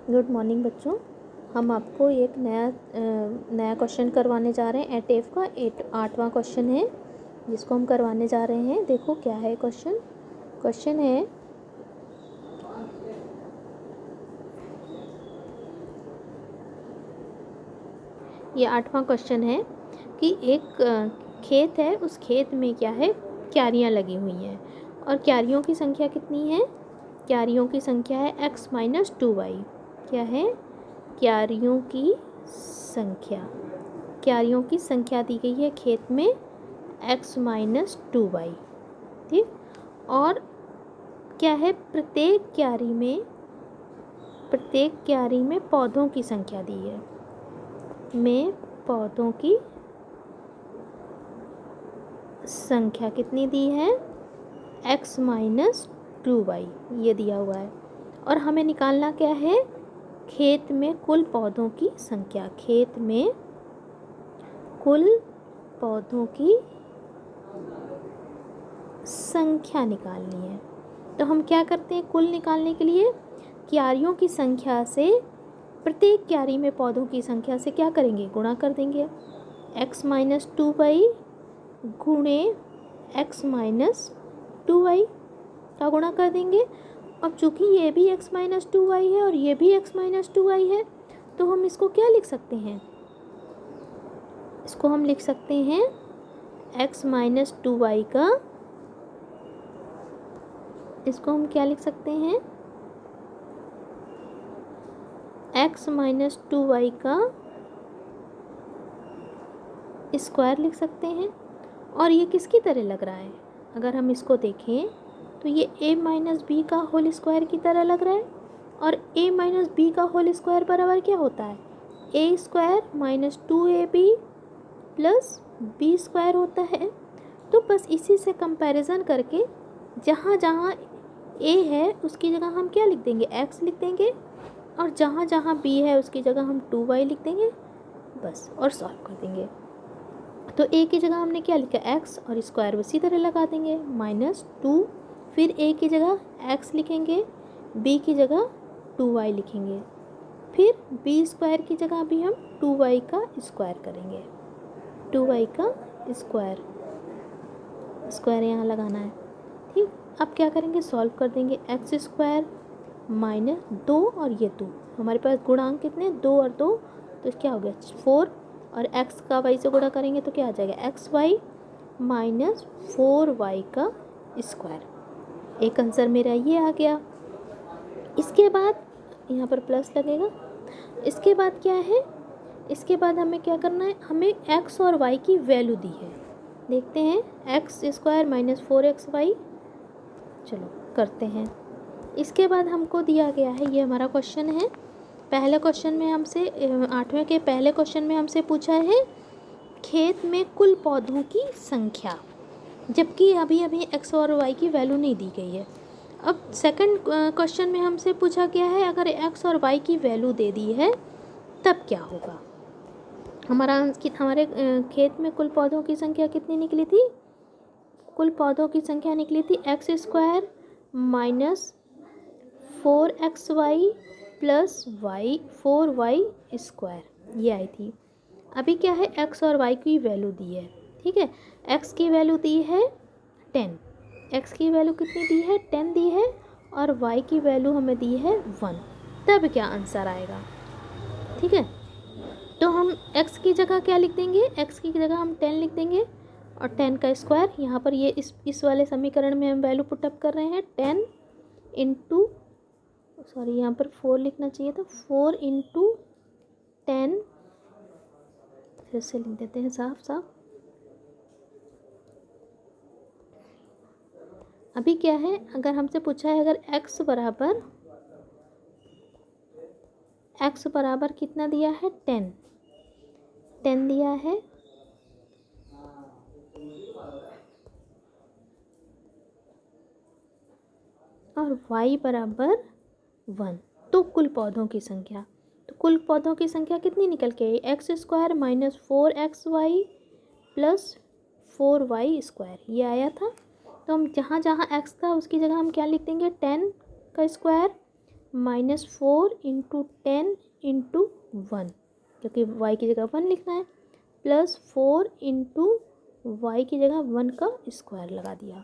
Good morning बच्चों। हम आपको एक नया क्वेश्चन करवाने जा रहे हैं। एट का 8वां क्वेश्चन है जिसको हम करवाने जा रहे हैं। देखो क्या है क्वेश्चन है, ये 8वां क्वेश्चन है कि एक खेत है, उस खेत में क्या है, क्यारियाँ लगी हुई हैं और क्यारियों की संख्या कितनी है? क्यारियों की संख्या है x-2y। क्या है? क्यारियों की संख्या दी गई है खेत में x-2y। ठीक, और क्या है, प्रत्येक क्यारी में पौधों की संख्या दी है, पौधों की संख्या कितनी दी है? x-2y ये दिया हुआ है। और हमें निकालना क्या है? खेत में कुल पौधों की संख्या। खेत में कुल पौधों की संख्या निकालनी है। तो हम क्या करते हैं, कुल निकालने के लिए क्यारियों की संख्या से प्रत्येक क्यारी में पौधों की संख्या से क्या करेंगे? गुणा कर देंगे। x-2y गुणे x-2y का गुणा कर देंगे। अब चूँकि ये भी x-2y है और ये भी x-2y है, तो हम इसको क्या लिख सकते हैं? इसको हम लिख सकते हैं x-2y का, इसको हम क्या लिख सकते हैं? x-2y का स्क्वायर लिख सकते हैं। और ये किसकी तरह लग रहा है? अगर हम इसको देखें तो ये a-b का होल स्क्वायर की तरह लग रहा है। और a-b का होल स्क्वायर बराबर क्या होता है? a² - 2ab plus b square होता है। तो बस इसी से कंपैरिजन करके जहाँ जहाँ a है उसकी जगह हम क्या लिख देंगे? x लिख देंगे, और जहाँ जहाँ b है उसकी जगह हम 2y लिख देंगे बस, और सॉल्व कर देंगे। तो a की जगह हमने क्या लिखा? x, और स्क्वायर उसी तरह लगा देंगे -2। फिर a की जगह x लिखेंगे, b की जगह 2y लिखेंगे, फिर b स्क्वायर की जगह भी हम 2y का स्क्वायर करेंगे। 2y का स्क्वायर यहाँ लगाना है। ठीक, अब क्या करेंगे? सॉल्व कर देंगे। x² - 2 और ये 2, हमारे पास गुणांक कितने? 2 और 2, तो क्या हो गया? 4। और x का y से गुणा करेंगे तो क्या आ जाएगा? xy - 4y का स्क्वायर। एक आंसर मेरा ये आ गया। इसके बाद यहाँ पर प्लस लगेगा। इसके बाद क्या है? इसके बाद हमें क्या करना है? हमें x और y की वैल्यू दी है। देखते हैं, x² - 4xy। चलो करते हैं। इसके बाद हमको दिया गया है, ये हमारा क्वेश्चन है। पहले क्वेश्चन में हमसे 8वें के पहले क्वेश्चन में हमसे पूछा है खेत में कुल पौधों की संख्या, जबकि अभी x और y की वैल्यू नहीं दी गई है। अब सेकंड क्वेश्चन में हमसे पूछा गया है अगर x और y की वैल्यू दे दी है तब क्या होगा। हमारे खेत में कुल पौधों की संख्या कितनी निकली थी? कुल पौधों की संख्या निकली थी x² - 4xy plus 4y square, ये आई थी। अभी क्या है, x और y की वैल्यू दी है। ठीक है, x की वैल्यू दी है 10। x की वैल्यू कितनी दी है? 10 दी है, और y की वैल्यू हमें दी है 1। तब क्या आंसर आएगा? ठीक है, तो हम x की जगह क्या लिख देंगे? x की जगह हम 10 लिख देंगे, और 10 का स्क्वायर यहाँ पर ये इस वाले समीकरण में हम वैल्यू पुटअप कर रहे हैं। 10 इंटू, सॉरी यहाँ पर 4 लिखना चाहिए था, 4 इंटू 10, फिर से लिख देते हैं साफ साफ। अभी क्या है, अगर हमसे पूछा है अगर x बराबर कितना दिया है? 10 दिया है, और y बराबर 1, तो कुल पौधों की संख्या, तो कुल पौधों की संख्या कितनी निकल के आई? x² - 4xy plus 4y square, ये आया था। तो हम जहाँ जहाँ x था उसकी जगह हम क्या लिख देंगे? 10 का स्क्वायर -4 इंटू 10 इंटू 1, क्योंकि y की जगह 1 लिखना है, +4 इंटू वाई की जगह 1 का स्क्वायर लगा दिया।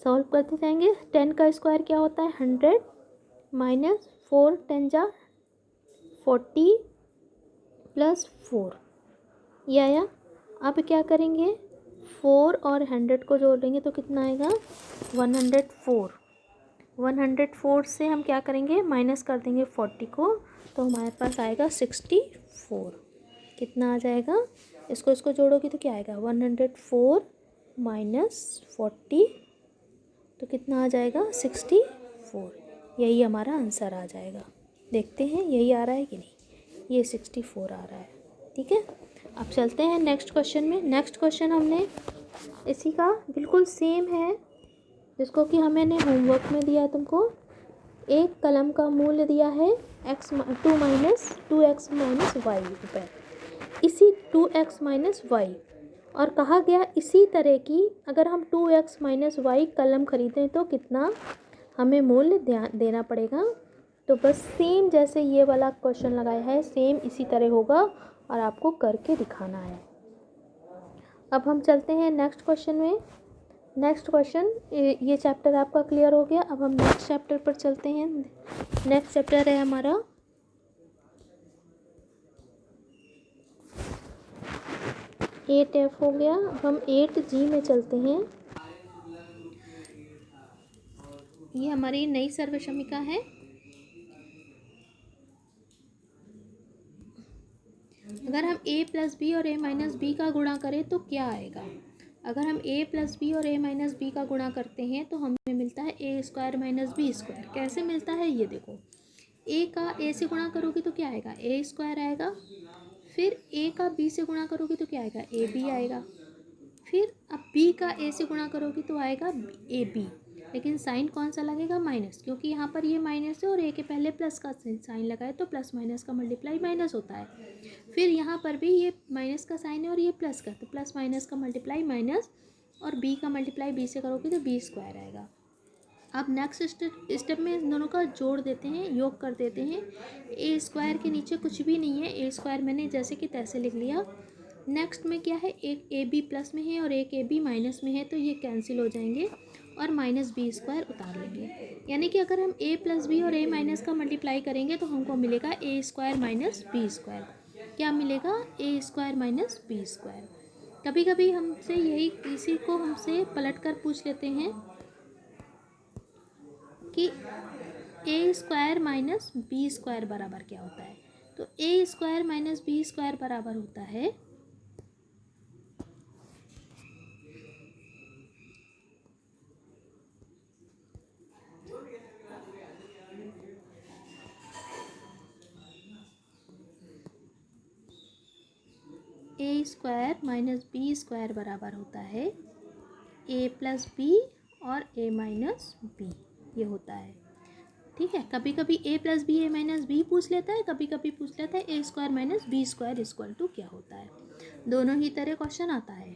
सॉल्व करते जाएंगे। 10 का स्क्वायर क्या होता है 100, -4 10 जा 40 +4, ये आया। अब क्या करेंगे 4 और 100 को जोड़ देंगे तो कितना आएगा 104। 104 से हम क्या करेंगे माइनस कर देंगे 40 को, तो हमारे पास आएगा 64। कितना आ जाएगा, इसको जोड़ोगे तो क्या आएगा 104 -40, तो कितना आ जाएगा 64। यही हमारा आंसर आ जाएगा। देखते हैं यही आ रहा है कि नहीं, ये 64 आ रहा है। ठीक है, अब चलते हैं नेक्स्ट क्वेश्चन में। नेक्स्ट क्वेश्चन हमने इसी का बिल्कुल सेम है जिसको कि हमने होमवर्क में दिया तुमको। एक कलम का मूल्य दिया है 2x - y रुपये, इसी 2x - y, और कहा गया इसी तरह की अगर हम 2x - y कलम खरीदें तो कितना हमें मूल्य देना पड़ेगा। तो बस सेम जैसे ये वाला क्वेश्चन लगाया है सेम इसी तरह होगा और आपको करके दिखाना है। अब हम चलते हैं नेक्स्ट क्वेश्चन में। नेक्स्ट क्वेश्चन, ये चैप्टर आपका क्लियर हो गया। अब हम नेक्स्ट चैप्टर पर चलते हैं। नेक्स्ट चैप्टर है हमारा 8F हो गया। अब हम 8G में चलते हैं। ये हमारी नई सर्वसमीका है। अगर हम a + b और a - b का गुणा करें तो क्या आएगा। अगर हम a + b और a - b का गुणा करते हैं तो हमें मिलता है a² - b²। कैसे मिलता है ये देखो, a का a से गुणा करोगे तो क्या आएगा a² आएगा, फिर a का b से गुणा करोगे तो क्या आएगा ab आएगा, फिर अब b का a से गुणा करोगे तो आएगा ab, लेकिन साइन कौन सा लगेगा माइनस, क्योंकि यहाँ पर ये माइनस है और a के पहले प्लस का साइन लगाए तो प्लस माइनस का मल्टीप्लाई माइनस होता है। फिर यहाँ पर भी ये माइनस का साइन है और ये प्लस का, तो प्लस माइनस का मल्टीप्लाई माइनस, और b का मल्टीप्लाई b से करोगे तो b² आएगा। अब नेक्स्ट स्टेप में इन दोनों का जोड़ देते हैं, योग कर देते हैं। a² के नीचे कुछ भी नहीं है, a² मैंने जैसे कि तैसे लिख लिया। नेक्स्ट में क्या है, एक ab प्लस में है और एक ab माइनस में है, तो ये कैंसिल हो जाएंगे और -b² उतार लेंगे। यानी कि अगर हम a + b और a- का मल्टीप्लाई करेंगे तो हमको मिलेगा a² - b²। क्या मिलेगा a² - b²। कभी कभी हमसे यही इसी को हमसे पलट कर पूछ लेते हैं कि a² - b² बराबर क्या होता है। तो a² - b² बराबर होता है a² - b² बराबर होता है a + b और a - b, ये होता है। ठीक है, कभी कभी a + b a - b पूछ लेता है, कभी कभी पूछ लेता है a² - b² = क्या होता है। दोनों ही तरह क्वेश्चन आता है।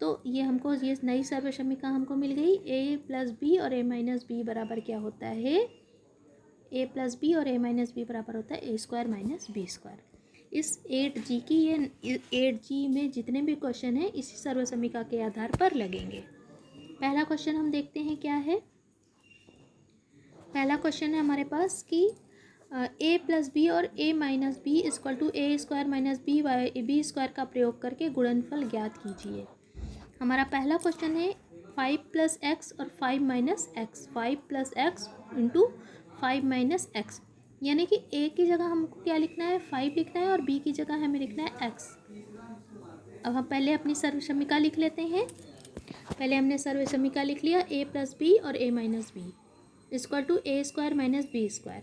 तो ये हमको ये नई सर्वसमीका हमको मिल गई। a + b और a - b बराबर क्या होता है, a + b और a - b बराबर होता है a² - b²। इस 8G की ये 8G में जितने भी क्वेश्चन हैं इसी सर्वसमीका के आधार पर लगेंगे। पहला क्वेश्चन हम देखते हैं क्या है। पहला क्वेश्चन है हमारे पास कि a + b और a - b = a² - b² का प्रयोग करके गुणनफल ज्ञात कीजिए। हमारा पहला क्वेश्चन है 5 + x और 5 - x, 5 + x × 5 - x, यानी कि a की जगह हमको क्या लिखना है 5 लिखना है और b की जगह हमें लिखना है x। अब हम पहले अपनी सर्वसमीका लिख लेते हैं। पहले हमने सर्वसमीका लिख लिया a + b और a - b = a² - b²।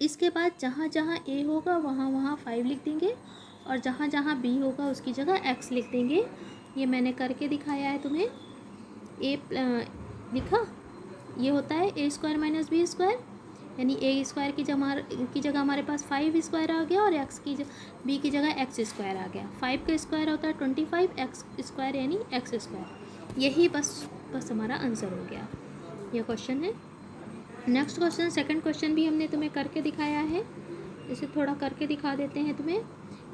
इसके बाद जहाँ जहाँ a होगा वहाँ वहाँ 5 लिख देंगे और जहाँ जहाँ b होगा उसकी जगह x लिख देंगे। ये मैंने करके दिखाया है तुम्हें। लिखा, ये होता है a² - b², यानी a² की जगह हमारे पास 5² आ गया और b की जगह x² आ गया। 5 का स्क्वायर होता है 25, x² यानी x²। यही बस हमारा आंसर हो गया। यह क्वेश्चन है। नेक्स्ट क्वेश्चन, सेकंड क्वेश्चन भी हमने तुम्हें करके दिखाया है, इसे थोड़ा करके दिखा देते हैं तुम्हें।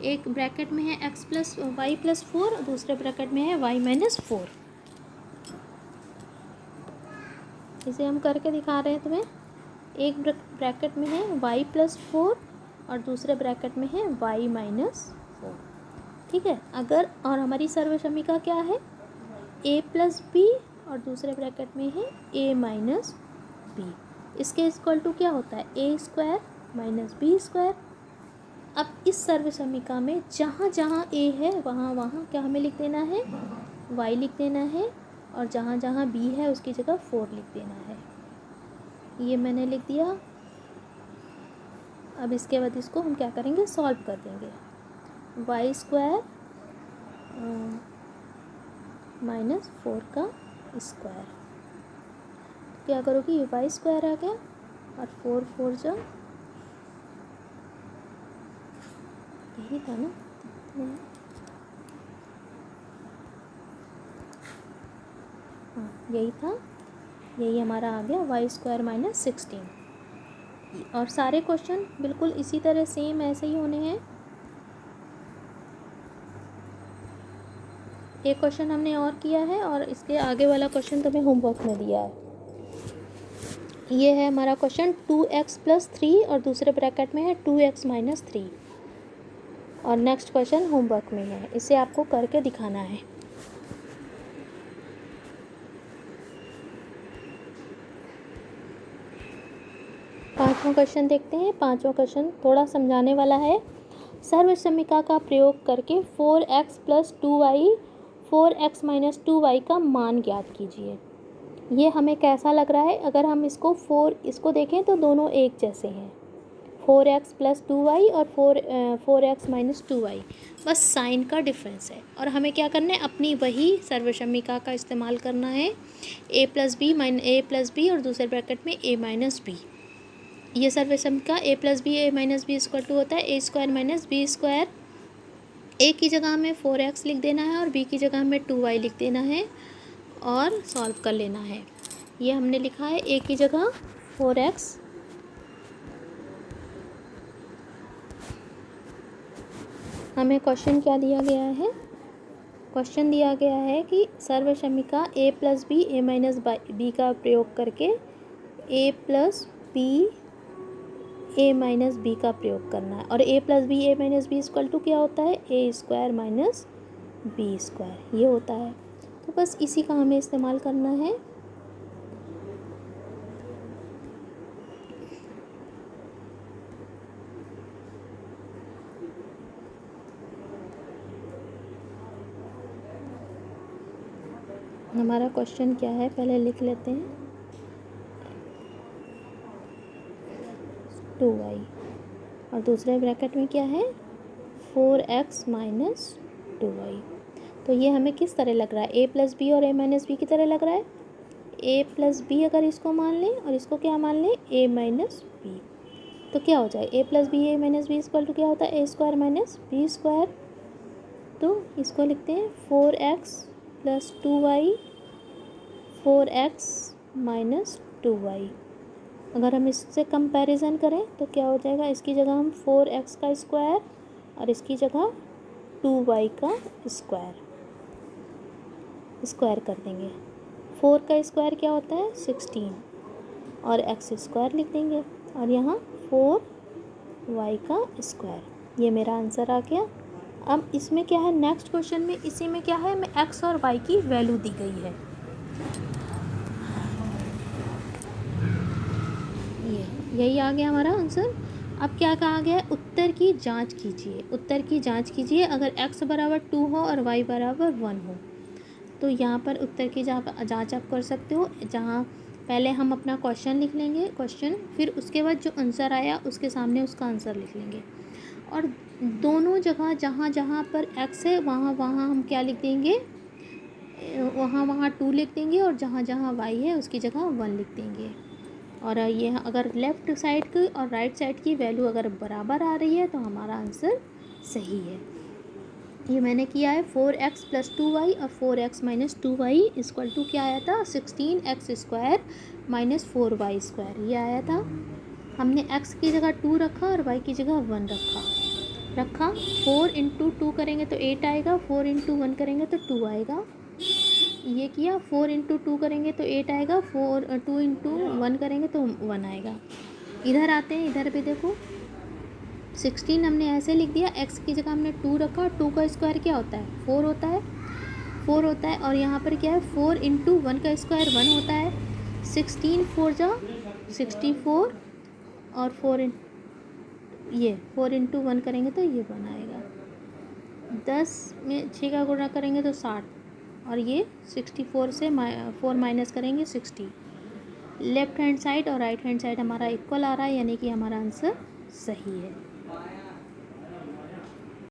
एक ब्रैकेट में है x प्लस वाई प्लस 4 और दूसरे ब्रैकेट में है y माइनस 4। इसे हम करके दिखा रहे हैं तुम्हें। एक ब्रैकेट में है y प्लस 4 और दूसरे ब्रैकेट में है y माइनस 4। ठीक है, अगर और हमारी सर्वसमीका क्या है, a प्लस बी और दूसरे ब्रैकेट में है a माइनस बी। इसके इक्वल टू क्या होता है, ए स्क्वायर माइनस बी स्क्वायर। अब इस सर्वसमीका में जहाँ जहाँ ए है वहाँ वहाँ क्या हमें लिख देना है, y लिख देना है, और जहाँ जहाँ b है उसकी जगह 4 लिख देना है। ये मैंने लिख दिया। अब इसके बाद इसको हम क्या करेंगे, सॉल्व कर देंगे। y स्क्वायर माइनस 4 का स्क्वायर, क्या करोगी, ये y स्क्वायर आ गया और 4 4 जो यही था ना, हाँ यही था, यही हमारा आ गया y स्क्वायर माइनस 16। और सारे क्वेश्चन बिल्कुल इसी तरह सेम ऐसे ही होने हैं। एक क्वेश्चन हमने और किया है और इसके आगे वाला क्वेश्चन तुम्हें होमवर्क में दिया है। ये है हमारा क्वेश्चन 2x प्लस 3 और दूसरे ब्रैकेट में है 2x माइनस 3। और नेक्स्ट क्वेश्चन होमवर्क में है, इसे आपको करके दिखाना है। पांचवा क्वेश्चन देखते हैं। पांचवा क्वेश्चन थोड़ा समझाने वाला है। सर्वसमीका का प्रयोग करके 4x plus 2y 4x minus 2y का मान ज्ञात कीजिए। ये हमें कैसा लग रहा है, अगर हम इसको देखें तो दोनों एक जैसे हैं, 4x प्लस 2y और 4x माइनस 2y, बस साइन का डिफरेंस है। और हमें क्या करना है, अपनी वही सर्वसमीका का इस्तेमाल करना है, a प्लस बी और दूसरे ब्रैकेट में a माइनस बी। ये सर्वसमीका a plus B a minus B equal to होता है a square minus B square. a की जगह हमें 4x लिख देना है और b की जगह हमें 2y लिख देना है और सॉल्व कर लेना है। ये हमने लिखा है a की जगह 4x, हमें क्वेश्चन क्या दिया गया है, क्वेश्चन दिया गया है कि सर्वसमीका a plus B a minus b का प्रयोग करके a plus B a minus b का प्रयोग करना है। और a plus B a minus B equal to क्या होता है, a square minus B square, ये होता है। तो बस इसी का हमें इस्तेमाल करना है। हमारा क्वेश्चन क्या है पहले लिख लेते हैं, 2y और दूसरे ब्रैकेट में क्या है 4x माइनस 2y। तो ये हमें किस तरह लग रहा है, a प्लस बी और a माइनस बी की तरह लग रहा है। a प्लस बी अगर इसको मान लें और इसको क्या मान लें, a माइनस बी, तो क्या हो जाए, a plus B a minus B equal to क्या होता है, a square minus B square. तो इसको लिखते हैं 4x plus 2y 4x minus 2y। अगर हम इससे कंपैरिजन करें तो क्या हो जाएगा, इसकी जगह हम 4x का स्क्वायर और इसकी जगह 2y का स्क्वायर कर देंगे। 4 का स्क्वायर क्या होता है 16 और x स्क्वायर लिख देंगे और यहाँ 4y का स्क्वायर। ये मेरा आंसर आ गया। अब इसमें क्या है, नेक्स्ट क्वेश्चन में इसी में क्या है, मैं x और y की वैल्यू दी गई है। यही आ गया हमारा आंसर। अब क्या कहा गया है, उत्तर की जांच कीजिए। उत्तर की जांच कीजिए अगर x बराबर 2 हो और y बराबर 1 हो। तो यहाँ पर उत्तर की जांच आप कर सकते हो, जहाँ पहले हम अपना क्वेश्चन लिख लेंगे, फिर उसके बाद जो आंसर आया उसके सामने उसका आंसर लिख लेंगे। और दोनों जगह जहाँ जहाँ पर x है वहाँ वहाँ हम क्या लिख देंगे, वहाँ 2 लिख देंगे और जहाँ जहाँ y है उसकी जगह 1 लिख देंगे। और ये अगर लेफ़्ट साइड की और राइट साइड की वैल्यू अगर बराबर आ रही है तो हमारा आंसर सही है। ये मैंने किया है 4x + 2y और 4x - 2y इक्वल टू क्या आया था 16x² - 4y², ये आया था। हमने x की जगह 2 रखा और y की जगह 1 रखा। 4 × 2 करेंगे तो 8 आएगा, 4 × 1 करेंगे तो 2 आएगा। ये किया, 4 × 2 करेंगे तो 8 आएगा, 2 × 1 करेंगे तो 1 आएगा। इधर आते हैं, इधर भी देखो 16 हमने ऐसे लिख दिया, x की जगह हमने 2 रखा, 2 का स्क्वायर क्या होता है 4 होता है और यहाँ पर क्या है 4 × 1 का स्क्वायर 1 होता है। 16 4 जा 64 और 4 × 1 करेंगे तो ये 1 आएगा। 10 में 6 का गुणा करेंगे तो 60 और ये 64 से 4 माइनस करेंगे 60। लेफ्ट हैंड साइड और राइट हैंड साइड हमारा इक्वल आ रहा है, यानी कि हमारा आंसर सही है।